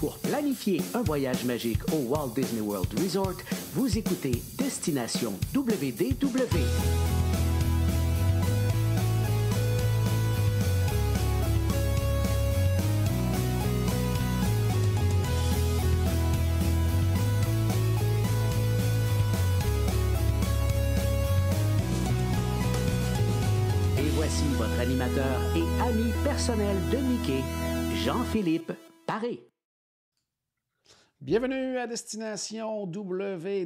Pour planifier un voyage magique au Walt Disney World Resort, vous écoutez Destination WDW. Voici votre animateur et ami personnel de Mickey, Jean-Philippe Paré. Bienvenue à Destination WDW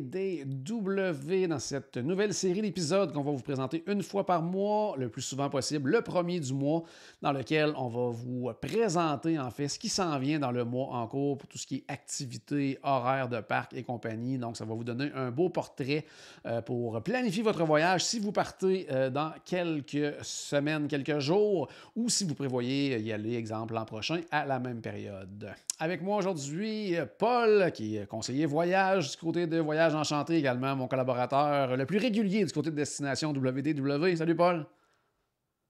dans cette nouvelle série d'épisodes qu'on va vous présenter une fois par mois, le plus souvent possible, le premier du mois, dans lequel on va vous présenter en fait ce qui s'en vient dans le mois en cours pour tout ce qui est activités, horaires de parc et compagnie. Donc, ça va vous donner un beau portrait pour planifier votre voyage si vous partez dans quelques semaines, quelques jours, ou si vous prévoyez y aller, exemple, l'an prochain à la même période. Avec moi aujourd'hui, Paul, qui est conseiller voyage du côté de Voyage Enchanté, également mon collaborateur le plus régulier du côté de Destination WDW. Salut Paul.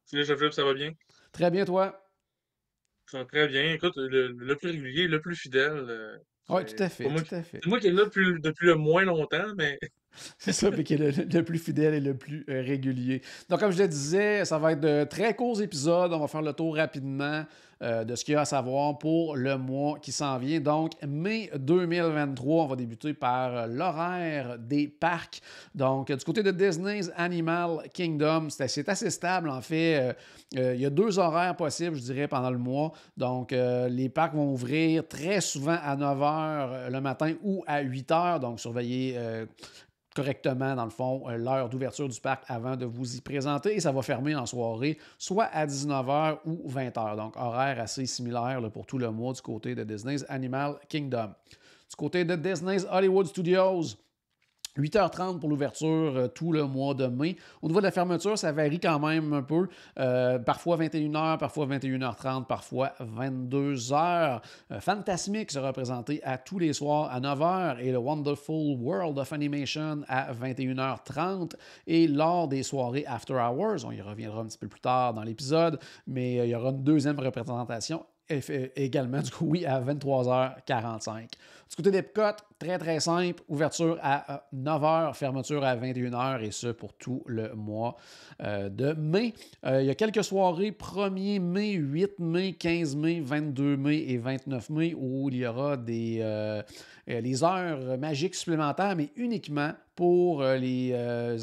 Salut Jean-Philippe, ça va bien? Très bien, toi? Ça va très bien. Écoute, le plus régulier, le plus fidèle, Oui, tout à c'est pas fait, moi tout à fait. c'est moi qui est là depuis le moins longtemps, mais C'est ça, puis qui est le plus fidèle et le plus régulier. Donc, comme je le disais, ça va être de très courts épisodes. On va faire le tour rapidement de ce qu'il y a à savoir pour le mois qui s'en vient. Donc, mai 2023, on va débuter par l'horaire des parcs. Donc, du côté de Disney's Animal Kingdom, c'est assez stable. En fait, il y a deux horaires possibles, je dirais, pendant le mois. Donc, les parcs vont ouvrir très souvent à 9 h le matin ou à 8 h. Donc, surveillez correctement, dans le fond, l'heure d'ouverture du parc avant de vous y présenter. Et ça va fermer en soirée, soit à 19 h ou 20 h. Donc, horaire assez similaire là, pour tout le mois du côté de Disney's Animal Kingdom. Du côté de Disney's Hollywood Studios, 8h30 pour l'ouverture tout le mois de mai. Au niveau de la fermeture, ça varie quand même un peu. Parfois 21 h, parfois 21h30, parfois 22 h. Fantasmic sera présenté à tous les soirs à 9 h et le Wonderful World of Animation à 21h30. Et lors des soirées After Hours, on y reviendra un petit peu plus tard dans l'épisode, mais il y aura une deuxième représentation également, du coup, oui, à 23h45. Du côté d'Epcot, très simple, ouverture à 9 h, fermeture à 21 h, et ce pour tout le mois de mai. Il y a quelques soirées 1er mai, 8 mai, 15 mai, 22 mai et 29 mai où il y aura les heures magiques supplémentaires, mais uniquement pour les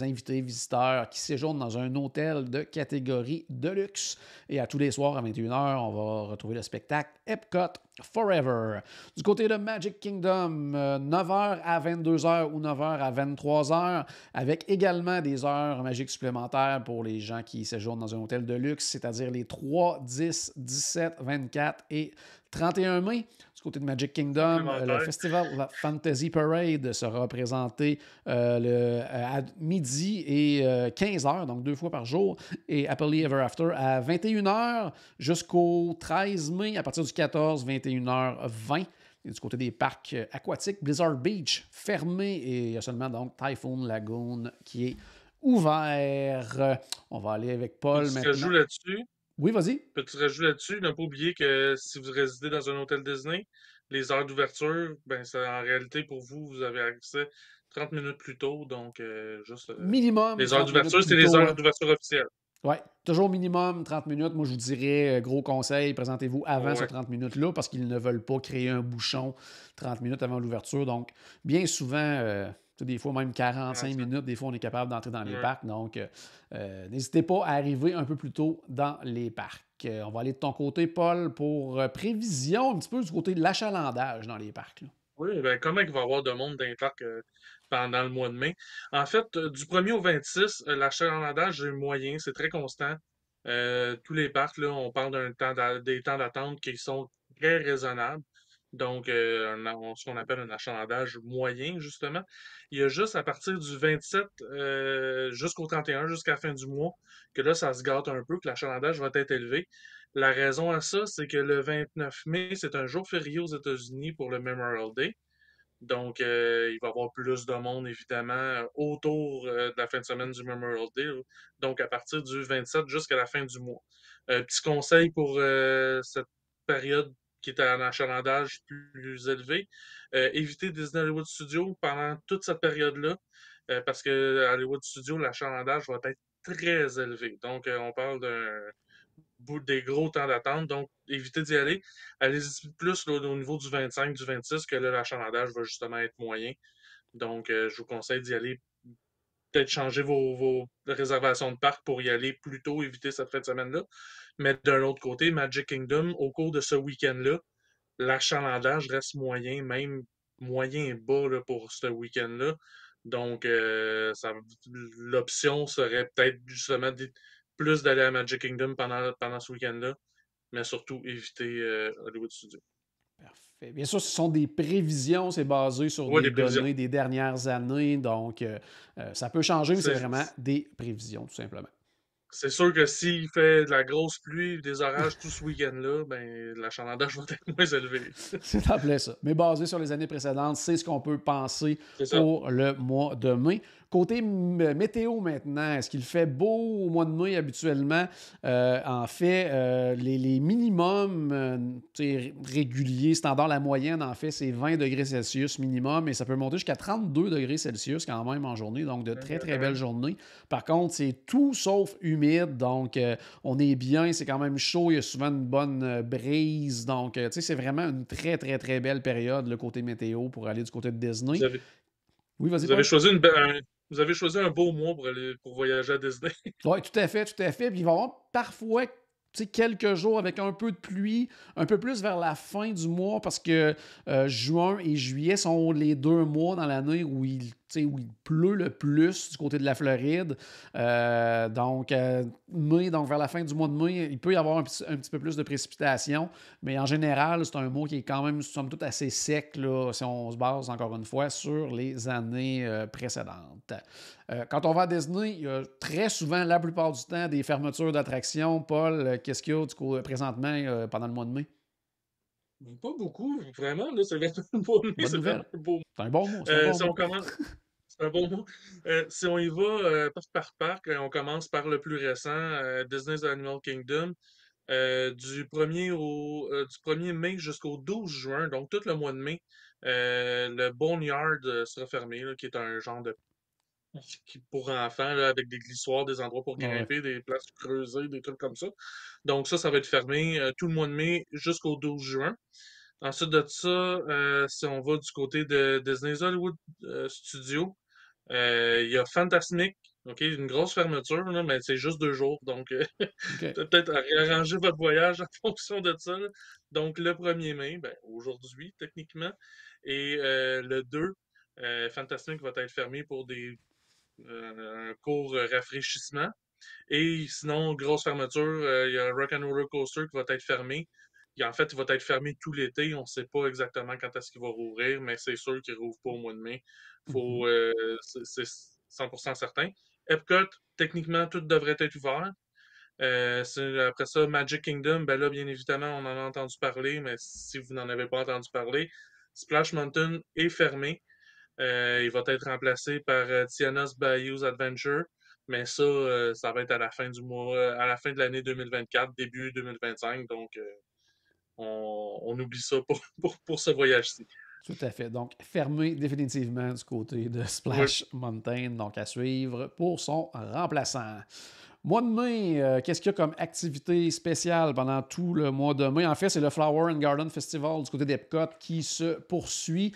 invités, visiteurs qui séjournent dans un hôtel de catégorie de luxe. Et à tous les soirs à 21 h, on va retrouver le spectacle Epcot Forever. Du côté de Magic Kingdom, 9 h à 22 h ou 9 h à 23 h, avec également des heures magiques supplémentaires pour les gens qui séjournent dans un hôtel de luxe, c'est-à-dire les 3, 10, 17, 24 et 31 mai. Du côté de Magic Kingdom, le Festival Fantasy Parade sera présenté à midi et 15 h, donc 2 fois par jour, et Happily Ever After à 21 h jusqu'au 13 mai, à partir du 14, 21 h 20. Et du côté des parcs aquatiques, Blizzard Beach fermé et il y a seulement donc Typhoon Lagoon qui est ouvert. On va aller avec Paul Petit maintenant. rajout là-dessus. Oui, vas-y. Petit rajout là-dessus, ne pas oublier que si vous résidez dans un hôtel Disney, les heures d'ouverture, ben c'est en réalité pour vous, vous avez accès 30 minutes plus tôt, donc Minimum les heures 30 minutes d'ouverture, plus c'est les tôt. heures d'ouverture officielles. Oui, toujours minimum 30 minutes. Moi, je vous dirais, gros conseil, présentez-vous avant Ouais. ce 30 minutes-là parce qu'ils ne veulent pas créer un bouchon 30 minutes avant l'ouverture. Donc, bien souvent, des fois même 45 minutes, des fois on est capable d'entrer dans les parcs. Donc, n'hésitez pas à arriver un peu plus tôt dans les parcs. On va aller de ton côté, Paul, pour prévision un petit peu du côté de l'achalandage dans les parcs. Là. Oui, ben comment il va y avoir de monde dans les parcs pendant le mois de mai? En fait, du 1er au 26, l'achalandage est moyen, c'est très constant. Tous les parcs, là, on parle des temps d'attente qui sont très raisonnables. Donc, ce qu'on appelle un achalandage moyen, justement. Il y a juste à partir du 27 jusqu'au 31, jusqu'à la fin du mois, que là, ça se gâte un peu, que l'achalandage va être élevé. La raison à ça, c'est que le 29 mai, c'est un jour férié aux États-Unis pour le Memorial Day. Donc, il va y avoir plus de monde, évidemment, autour de la fin de semaine du Memorial Day. Donc, à partir du 27 jusqu'à la fin du mois. Petit conseil pour cette période qui est à un achalandage plus élevé. Éviter Disney Hollywood Studios pendant toute cette période-là, parce que à Hollywood Studios, l'achalandage va être très élevé. Donc, on parle des gros temps d'attente. Donc, évitez d'y aller. Allez-y plus là, au niveau du 25, du 26, que là, l'achalandage va justement être moyen. Donc, je vous conseille d'y aller. Peut-être changer vos réservations de parc pour y aller plus tôt, éviter cette fin de semaine-là. Mais d'un autre côté, Magic Kingdom, au cours de ce week-end-là, l'achalandage reste moyen, même moyen bas là, pour ce week-end-là. Donc, l'option serait peut-être justement plus d'aller à Magic Kingdom pendant ce week-end-là, mais surtout éviter Hollywood Studios. Parfait. Bien sûr, ce sont des prévisions, c'est basé sur Ouais, des des prévisions. données des dernières années, donc ça peut changer, mais c'est C'est vraiment des prévisions, tout simplement. c'est sûr que s'il fait de la grosse pluie, des orages tout ce week-end-là, ben l'achalandage va être moins élevé. C'est en plein ça. Mais basé sur les années précédentes, c'est ce qu'on peut penser C'est ça. pour le mois de mai. Côté météo maintenant, est-ce qu'il fait beau au mois de mai habituellement? En fait, les minimums réguliers, standard, la moyenne, en fait, c'est 20 degrés Celsius minimum et ça peut monter jusqu'à 32 degrés Celsius quand même en journée, donc de très, très Quand belles même. journées. Par contre, c'est tout sauf humide, donc on est bien, c'est quand même chaud, il y a souvent une bonne brise, donc tu sais, c'est vraiment une très, très, très belle période, le côté météo, pour aller du côté de Disney. Vous avez, Oui, vas-y, vous avez Paul. choisi vous avez choisi un beau mois pour voyager à Disney. Oui, tout à fait, tout à fait. Puis il va y avoir parfois quelques jours avec un peu de pluie, un peu plus vers la fin du mois, parce que juin et juillet sont les 2 mois dans l'année où il pleut le plus du côté de la Floride. Donc, mai, donc vers la fin du mois de mai, il peut y avoir un petit peu plus de précipitations, mais en général, c'est un mois qui est quand même, somme toute, assez sec, là, si on se base encore une fois sur les années précédentes. Quand on va à Disney, il y a très souvent, la plupart du temps, des fermetures d'attractions. Paul, qu'est-ce qu'il y a présentement pendant le mois de mai? Pas beaucoup, vraiment, là, c'est vraiment un beau mai, Bonne c'est vraiment nouvelle. un beau C'est un bon mot, c'est un mois. bon Si on mot. commence, c'est un bon mot. Si on y va parc par parc, on commence par le plus récent, Disney's Animal Kingdom. Du 1er mai jusqu'au 12 juin, donc tout le mois de mai, le Boneyard sera fermé, là, qui est un genre de pour enfants, là, avec des glissoires, des endroits pour Ah ouais. grimper, des places creusées, des trucs comme ça. Donc ça va être fermé tout le mois de mai jusqu'au 12 juin. Ensuite de ça, si on va du côté de Disney's Hollywood Studios, il y a Fantasmic, OK, une grosse fermeture, là, mais c'est juste 2 jours. Donc, OK. peut-être à réarranger votre voyage en fonction de ça, là. Donc, le 1er mai, ben, aujourd'hui, techniquement, et le 2, Fantasmic va être fermé pour un court rafraîchissement. Et sinon, grosse fermeture, il y a Rock'n'Roller Coaster qui va être fermé. En fait, il va être fermé tout l'été. On ne sait pas exactement quand est-ce qu'il va rouvrir, mais c'est sûr qu'il ne rouvre pas au mois de mai. Mhm. C'est 100% certain. Epcot, techniquement, tout devrait être ouvert. Après ça, Magic Kingdom, ben là, bien évidemment, on en a entendu parler, mais si vous n'en avez pas entendu parler, Splash Mountain est fermé. Il va être remplacé par Tiana's Bayou's Adventure, mais ça, ça va être à la fin du mois, à la fin de l'année 2024, début 2025. Donc, on oublie ça pour ce voyage-ci. Tout à fait. Donc, fermé définitivement du côté de Oui. Splash Mountain, donc à suivre pour son remplaçant. Mois de mai, qu'est-ce qu'il y a comme activité spéciale pendant tout le mois de mai? En fait, c'est le Flower and Garden Festival du côté d'Epcot qui se poursuit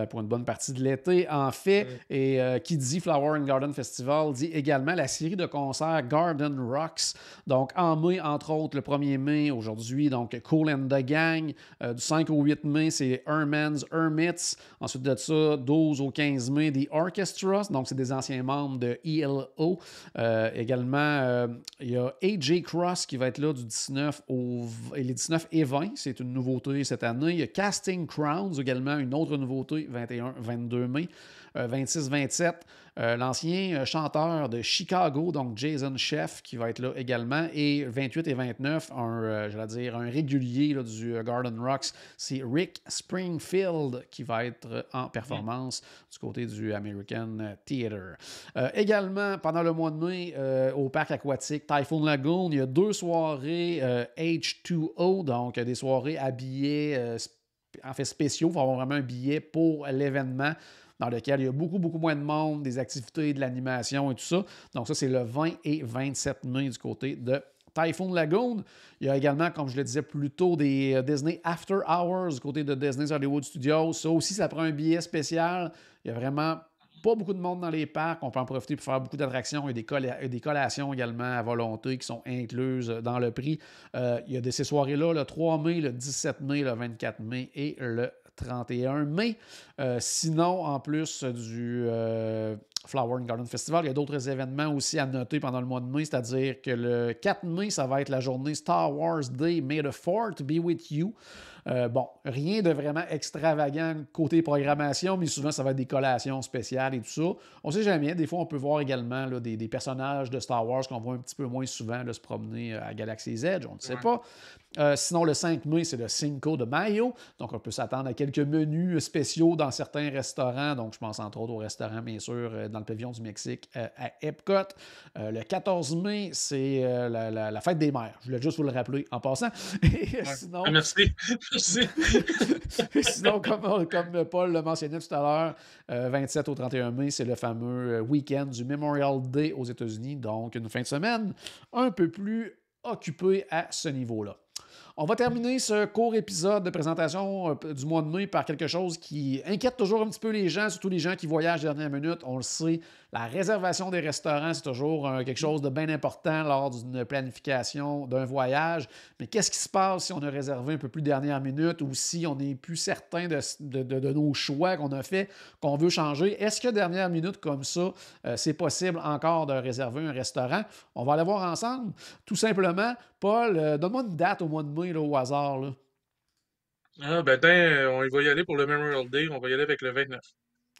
pour une bonne partie de l'été, en fait. Mm. Et qui dit Flower and Garden Festival dit également la série de concerts Garden Rocks. Donc, en mai, entre autres, le 1er mai, aujourd'hui, donc Kool and the Gang. Du 5 au 8 mai, c'est Herman's Hermits. Ensuite de ça, 12 au 15 mai, The Orchestra. Donc, c'est des anciens membres de ELO. Également, il y a AJ Cross qui va être là du 19 les 19 et 20. C'est une nouveauté cette année. Il y a Casting Crowns également, une autre nouveauté, 21-22 mai. 26-27, l'ancien chanteur de Chicago, donc Jason Scheff, qui va être là également. Et 28 et 29, un régulier là, du Garden Rocks, c'est Rick Springfield qui va être en performance du côté du American Theatre. Également, pendant le mois de mai, au parc aquatique Typhoon Lagoon, il y a 2 soirées H2O, donc des soirées à billets spéciaux. Il faut avoir vraiment un billet pour l'événement dans lequel il y a beaucoup, beaucoup moins de monde, des activités, de l'animation et tout ça. Donc ça, c'est le 20 et 27 mai du côté de Typhoon Lagoon. Il y a également, comme je le disais plus tôt, des Disney After Hours du côté de Disney's Hollywood Studios. Ça aussi, ça prend un billet spécial. Il y a vraiment pas beaucoup de monde dans les parcs. On peut en profiter pour faire beaucoup d'attractions et des collations également à volonté qui sont incluses dans le prix. Il y a ces soirées-là, le 3 mai, le 17 mai, le 24 mai et le 31 mai. Sinon, en plus du Flower and Garden Festival, il y a d'autres événements aussi à noter pendant le mois de mai, c'est-à-dire que le 4 mai, ça va être la journée Star Wars Day, May the 4th be with you. Rien de vraiment extravagant côté programmation, mais souvent, ça va être des collations spéciales et tout ça. On ne sait jamais. Des fois, on peut voir également là, des personnages de Star Wars qu'on voit un petit peu moins souvent là, se promener à Galaxy's Edge. On ne sait pas. Sinon, le 5 mai, c'est le Cinco de Mayo. Donc, on peut s'attendre à quelques menus spéciaux dans certains restaurants. Donc, je pense entre autres au restaurant, bien sûr, dans le pavillon du Mexique à Epcot. Le 14 mai, c'est la fête des mères. Je voulais juste vous le rappeler en passant. Sinon, merci. Sinon, comme Paul l'a mentionné tout à l'heure, 27 au 31 mai, c'est le fameux week-end du Memorial Day aux États-Unis. Donc, une fin de semaine un peu plus occupée à ce niveau-là. On va terminer ce court épisode de présentation du mois de mai par quelque chose qui inquiète toujours un petit peu les gens, surtout les gens qui voyagent dernière minute. On le sait, la réservation des restaurants, c'est toujours quelque chose de bien important lors d'une planification d'un voyage. Mais qu'est-ce qui se passe si on a réservé un peu plus dernière minute ou si on n'est plus certain de nos choix qu'on a fait, qu'on veut changer? Est-ce que dernière minute comme ça, c'est possible encore de réserver un restaurant? On va aller voir ensemble. Tout simplement, Paul, donne-moi une date au mois de mai là, au hasard. Là. On va y aller pour le Memorial Day. On va y aller avec le 29.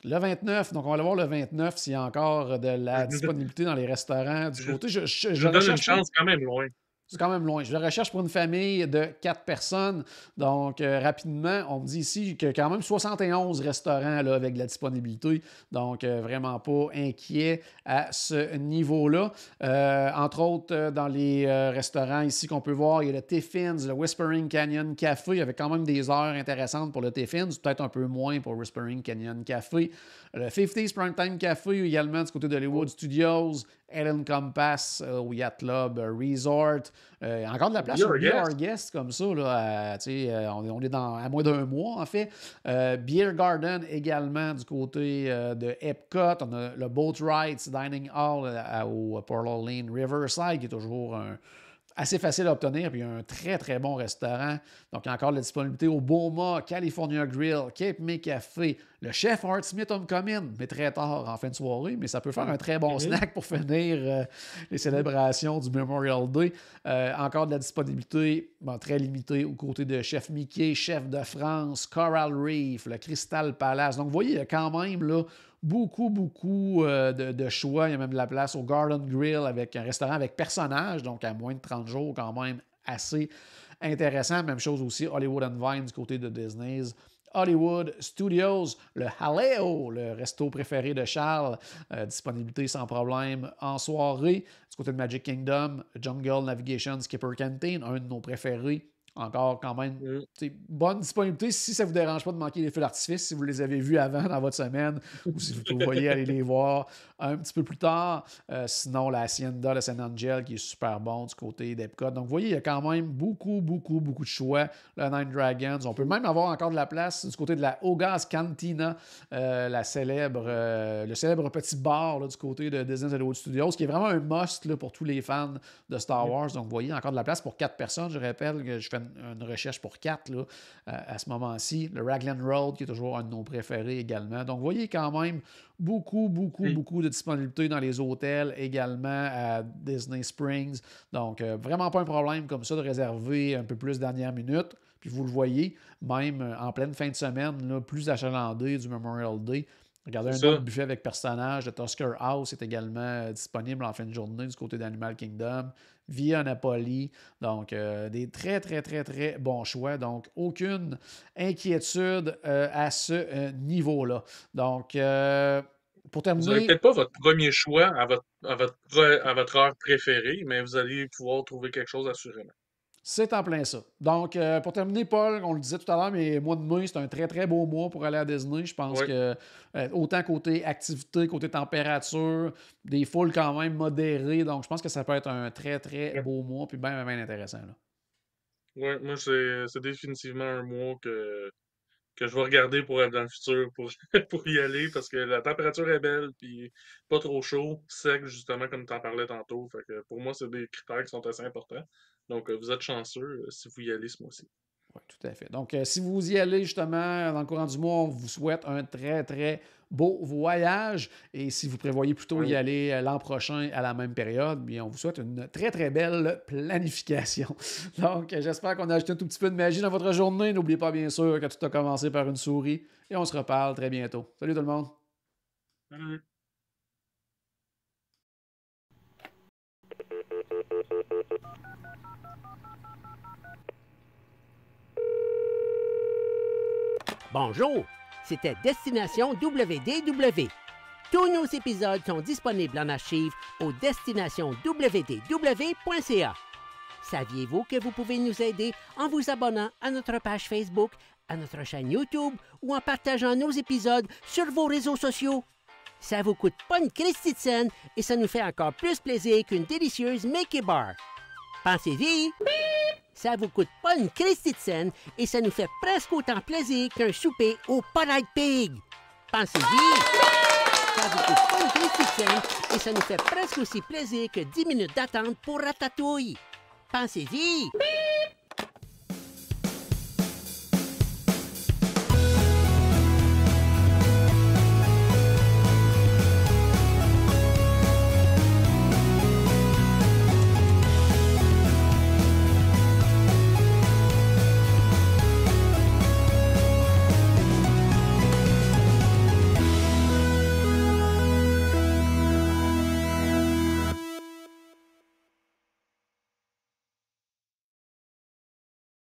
Le 29, donc on va aller voir le 29 s'il y a encore de la disponibilité dans les restaurants du côté. Je donne une chance quand même loin. C'est quand même loin. Je recherche pour une famille de 4 personnes. Donc, rapidement, on me dit ici qu'il y a quand même 71 restaurants là, avec de la disponibilité. Donc, vraiment pas inquiet à ce niveau-là. Entre autres, dans les restaurants ici qu'on peut voir, il y a le Tiffins, le Whispering Canyon Café, avec quand même des heures intéressantes pour le Tiffins, peut-être un peu moins pour Whispering Canyon Café. Le 50s Primetime Café également du côté de Hollywood Studios, Ellen Compass au Yacht Club Resort. Encore de la place pour Beer Guest comme ça. Là, on est à moins d'un mois en fait. Beer Garden également du côté de Epcot. On a le Boat Rides Dining Hall au Portal Lane Riverside qui est toujours assez facile à obtenir, puis il y a un très, très bon restaurant. Donc, il y a encore de la disponibilité au Boma, California Grill, Cape May Café, le chef Art Smith Homecoming, mais très tard en fin de soirée, mais ça peut faire un très bon snack pour finir les célébrations du Memorial Day. Encore de la disponibilité très limitée aux côtés de Chef Mickey, Chef de France, Coral Reef, le Crystal Palace. Donc, vous voyez, il y a quand même là, beaucoup de choix. Il y a même de la place au Garden Grill avec un restaurant avec personnage, donc à moins de 30 jours, quand même assez intéressant. Même chose aussi, Hollywood and Vine du côté de Disney's Hollywood Studios, le Haleo, le resto préféré de Charles, disponibilité sans problème en soirée. Du côté de Magic Kingdom, Jungle Navigation Skipper Canteen, un de nos préférés. Encore quand même bonne disponibilité si ça ne vous dérange pas de manquer les feux d'artifice, si vous les avez vus avant dans votre semaine ou si vous voyez aller les voir un petit peu plus tard. Sinon, la Hacienda de San Angel qui est super bon du côté d'Epcot. Donc, vous voyez, il y a quand même beaucoup de choix. Le Nine Dragons. On peut même avoir encore de la place du côté de la Oga's Cantina, le célèbre petit bar là, du côté de Disney's Hollywood Studios, qui est vraiment un must là, pour tous les fans de Star Wars. Donc, vous voyez, encore de la place pour 4 personnes. Je rappelle que je fais une recherche pour 4 là, à ce moment-ci. Le Raglan Road, qui est toujours un de nos préférés également. Donc, vous voyez quand même beaucoup de disponibilité dans les hôtels également à Disney Springs. Donc, vraiment pas un problème comme ça de réserver un peu plus dernière minute. Puis vous le voyez, même en pleine fin de semaine, là, plus achalandé du Memorial Day, Regardez C'est un autre ça. buffet avec personnages de Tusker House est également disponible en fin de journée du côté d'Animal Kingdom, via Napoli. Donc, des très, très, très, très bons choix. Donc, aucune inquiétude à ce niveau-là. Donc, pour Vous n'avez terminer, peut-être pas votre premier choix à votre heure préférée, mais vous allez pouvoir trouver quelque chose assurément. c'est en plein ça. Donc, pour terminer, Paul, on le disait tout à l'heure, mais le mois de mai, c'est un très, très beau mois pour aller à Disney. Je pense Oui, que autant côté activité, côté température, des foules quand même modérées. Donc, je pense que ça peut être un très, très beau mois, puis bien, bien intéressant. Là. ouais, moi, c'est définitivement un mois que je vais regarder pour être dans le futur, pour, pour y aller, parce que la température est belle, puis pas trop chaud, sec, justement, comme tu en parlais tantôt. Fait que pour moi, c'est des critères qui sont assez importants. Donc, vous êtes chanceux si vous y allez ce mois-ci. Oui, tout à fait. Donc, si vous y allez justement dans le courant du mois, on vous souhaite un très, très beau voyage. Et si vous prévoyez plutôt y Oui. aller l'an prochain à la même période, bien, on vous souhaite une très, très belle planification. Donc, j'espère qu'on a ajouté un tout petit peu de magie dans votre journée. N'oubliez pas, bien sûr, que tout a commencé par une souris. Et on se reparle très bientôt. Salut tout le monde! Salut. Bonjour, c'était Destination WDW. Tous nos épisodes sont disponibles en archive au destinationswdw.ca. Saviez-vous que vous pouvez nous aider en vous abonnant à notre page Facebook, à notre chaîne YouTube ou en partageant nos épisodes sur vos réseaux sociaux? Ça vous coûte pas une Christie de scène et ça nous fait encore plus plaisir qu'une délicieuse Mickey Bar. Pensez-y! Ça vous coûte pas une Christie de scène et ça nous fait presque autant plaisir qu'un souper au Polite Pig. Pensez-y! Ça vous coûte pas une Christie de scène et ça nous fait presque aussi plaisir que 10 minutes d'attente pour Ratatouille. Pensez-y!